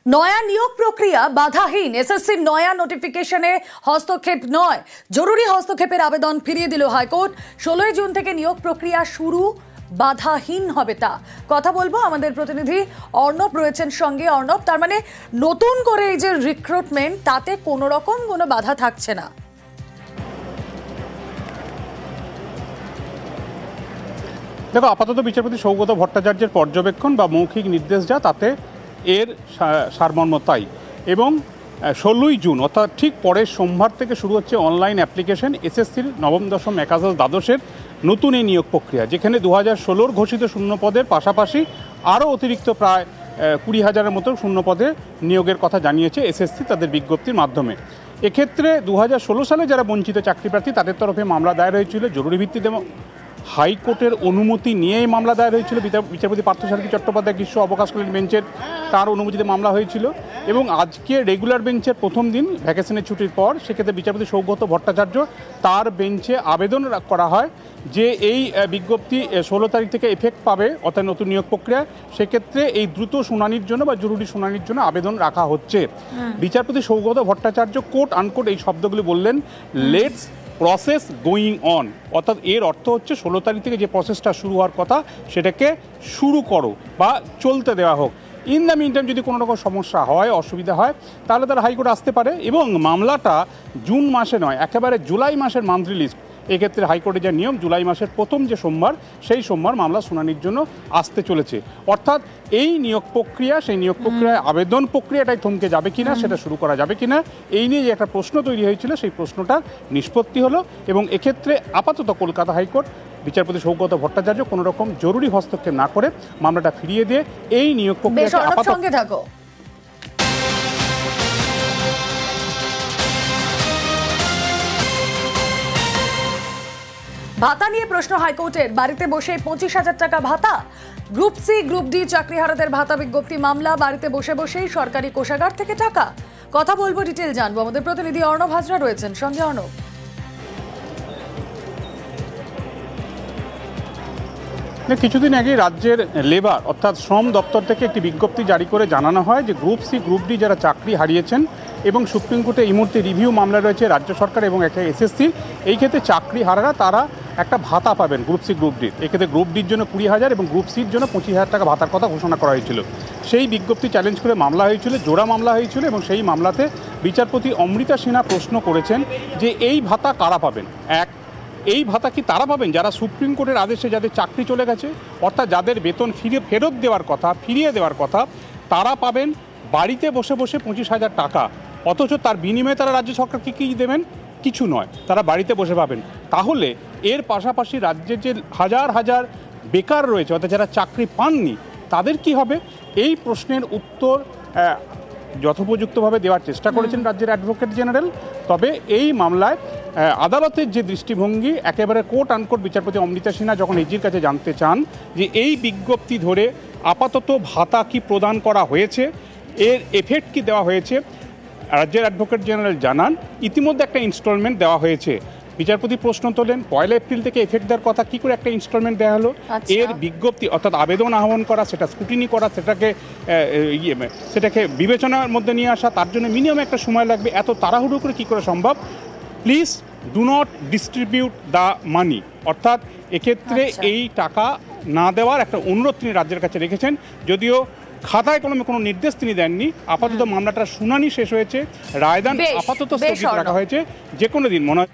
নয়া নিয়োগ প্রক্রিয়া বাধাহীন। এসএসসির নয়া নোটিফিকেশনে হস্তক্ষেপ নয়, জরুরি হস্তক্ষেপের আবেদন ফিরিয়ে দিল হাইকোর্ট। 16 জুন থেকে নিয়োগ প্রক্রিয়া শুরু, বাধাহীন হবে তা। কথা বলবো, আমাদের প্রতিনিধি অর্ণব রয়েছেন সঙ্গে। অর্ণব, তার মানে নতুন করে এই যে রিক্রুটমেন্ট, তাতে কোনো রকম কোনো বাধা থাকছে না? দেখো, আপাতত বিচারপতি সৌগত ভট্টাচার্যের পর্যবেক্ষণ বা মৌখিক নির্দেশ যা, তাতে এর সারমর্ম তাই। এবং 16ই জুন অর্থাৎ ঠিক পরের সোমবার থেকে শুরু হচ্ছে অনলাইন অ্যাপ্লিকেশন এসএসসির নবম দশম একাদশ দ্বাদশের নতুন এই নিয়োগ প্রক্রিয়া, যেখানে 2016 ঘোষিত শূন্য পদের পাশাপাশি আরও অতিরিক্ত প্রায় 20,000-এর মতো শূন্য পদে নিয়োগের কথা জানিয়েছে এসএসসি তাদের বিজ্ঞপ্তির মাধ্যমে। এক্ষেত্রে 2016 সালে যারা বঞ্চিত চাকরি প্রার্থী, তাদের তরফে মামলা দায়ের হয়েছিল জরুরি ভিত্তিতে। হাইকোর্টের অনুমতি নিয়েই মামলা দায়ের হয়েছিল। বিচারপতি পার্থসারথী চট্টোপাধ্যায় গ্রীষ্ম অবকাশকালীন বেঞ্চের তার অনুমতিতে মামলা হয়েছিল। এবং আজকে রেগুলার বেঞ্চের প্রথম দিন ভ্যাকেশনের ছুটির পর, সেক্ষেত্রে বিচারপতি সৌগত ভট্টাচার্য তার বেঞ্চে আবেদন করা হয় যে এই বিজ্ঞপ্তি 16 তারিখ থেকে এফেক্ট পাবে, অর্থাৎ নতুন নিয়োগ প্রক্রিয়া। সেক্ষেত্রে এই দ্রুত শুনানির জন্য বা জরুরি শুনানির জন্য আবেদন রাখা হচ্ছে। বিচারপতি সৌগত ভট্টাচার্য কোট আনকোট এই শব্দগুলি বললেন, লেটস প্রসেস গোয়িং অন, অর্থাৎ এর অর্থ হচ্ছে 16 তারিখ থেকে যে প্রসেসটা শুরু হওয়ার কথা সেটাকে শুরু করো বা চলতে দেওয়া হোক। ইন দ্য মিন টাইম যদি কোনো রকম সমস্যা হয়, অসুবিধা হয়, তাহলে তারা হাইকোর্ট আসতে পারে। এবং মামলাটা জুন মাসে নয়, একেবারে জুলাই মাসের মান্থলি লিস্ট। এক্ষেত্রে হাইকোর্টের যে নিয়ম, জুলাই মাসের প্রথম যে সোমবার, সেই সোমবার মামলা শুনানির জন্য আসতে চলেছে। অর্থাৎ এই নিয়োগ প্রক্রিয়া, সেই নিয়োগ প্রক্রিয়ায় আবেদন প্রক্রিয়াটাই থমকে যাবে কিনা, সেটা শুরু করা যাবে কিনা, এই নিয়ে যে একটা প্রশ্ন তৈরি হয়েছিল, সেই প্রশ্নটার নিষ্পত্তি হলো। এবং এক্ষেত্রে আপাতত কলকাতা হাইকোর্ট বিচারপতি সৌগত ভট্টাচার্য কোনো রকম জরুরি হস্তক্ষেপ না করে মামলাটা ফিরিয়ে দিয়ে এই নিয়োগ প্রক্রিয়াকে আপাতত সঙ্গে থাকো। ভাতা নিয়ে প্রশ্ন হাইকোর্টের। বাড়িতে বসে 25,000 টাকা ভাতা। গ্রুপ সি গ্রুপ ডি চাকরিহারাদের ভাতা বিজ্ঞপ্তি মামলা। বাড়িতে বসে বসেই সরকারি কোষাগার থেকে টাকা। কথা বলবো, ডিটেল জানবো। আমাদের প্রতিনিধি অর্ণব হাজরা রয়েছেন সঙ্গে। অর্ণব, কিছুদিন আগে রাজ্যের লেবার অর্থাৎ শ্রম দপ্তর থেকে একটি বিজ্ঞপ্তি জারি করে জানানো হয় যে গ্রুপ সি গ্রুপ ডি যারা চাকরি হারিয়েছেন এবং সুপ্রিম কোর্টে এই মুহূর্তে রিভিউ মামলা রয়েছে রাজ্য সরকার এবং একটা এসএসসি, এই ক্ষেত্রে চাকরি হারারা তারা একটা ভাতা পাবেন গ্রুপ সি গ্রুপ ডির। এক্ষেত্রে গ্রুপ ডির জন্য 20,000 এবং গ্রুপ সির জন্য 25,000 টাকা ভাতার কথা ঘোষণা করা হয়েছিল। সেই বিজ্ঞপ্তি চ্যালেঞ্জ করে মামলা হয়েছিল, জোড়া মামলা হয়েছিল। এবং সেই মামলাতে বিচারপতি অমৃতা সিনহা প্রশ্ন করেছেন যে এই ভাতা কারা পাবেন। এই ভাতা কি তারা পাবেন যারা সুপ্রিম কোর্টের আদেশে যাদের চাকরি চলে গেছে, অর্থাৎ যাদের বেতন ফেরত দেওয়ার কথা, ফিরিয়ে দেওয়ার কথা, তারা পাবেন বাড়িতে বসে বসে 25,000 টাকা। অথচ তার বিনিময়ে তারা রাজ্য সরকারকে কী দেবেন? কিছু নয়, তারা বাড়িতে বসে পাবেন। তাহলে এর পাশাপাশি রাজ্যের যে হাজার হাজার বেকার রয়েছে, অর্থাৎ যারা চাকরি পাননি, তাদের কি হবে? এই প্রশ্নের উত্তর যথোপযুক্তভাবে দেওয়ার চেষ্টা করেছেন রাজ্যের অ্যাডভোকেট জেনারেল। তবে এই মামলায় আদালতের যে দৃষ্টিভঙ্গি, একেবারে কোর্ট আনকোর্ট বিচারপতি অমৃতা সিনহা যখন এজির কাছে জানতে চান যে এই বিজ্ঞপ্তি ধরে আপাতত ভাতা কি প্রদান করা হয়েছে, এর এফেক্ট কি দেওয়া হয়েছে, রাজ্যের অ্যাডভোকেট জেনারেল জানান ইতিমধ্যে একটা ইনস্টলমেন্ট দেওয়া হয়েছে। বিচারপতি প্রশ্ন তোলেন 1 এপ্রিল থেকে এফেক্ট দেওয়ার কথা, কি করে একটা ইনস্টলমেন্ট দেওয়া হলো? এর বিজ্ঞপ্তি অর্থাৎ আবেদন আহ্বান করা, সেটা স্ক্রুটিনি করা, সেটাকে বিবেচনার মধ্যে নিয়ে আসা, তার জন্য মিনিমাম একটা সময় লাগবে। এত তাড়াহুড়ো করে কী করে সম্ভব? Please do not distribute the money, অর্থাৎ এক্ষেত্রে এই টাকা না দেওয়ার একটা অনুরোধ তিনি রাজ্যের কাছে রেখেছেন। যদিও খাতায় কোনো নির্দেশ তিনি দেননি। আপাতত মামলাটার শুনানি শেষ হয়েছে, রায়দান আপাতত স্থগিত রাখা হয়েছে। যে কোনো দিন মনে হয়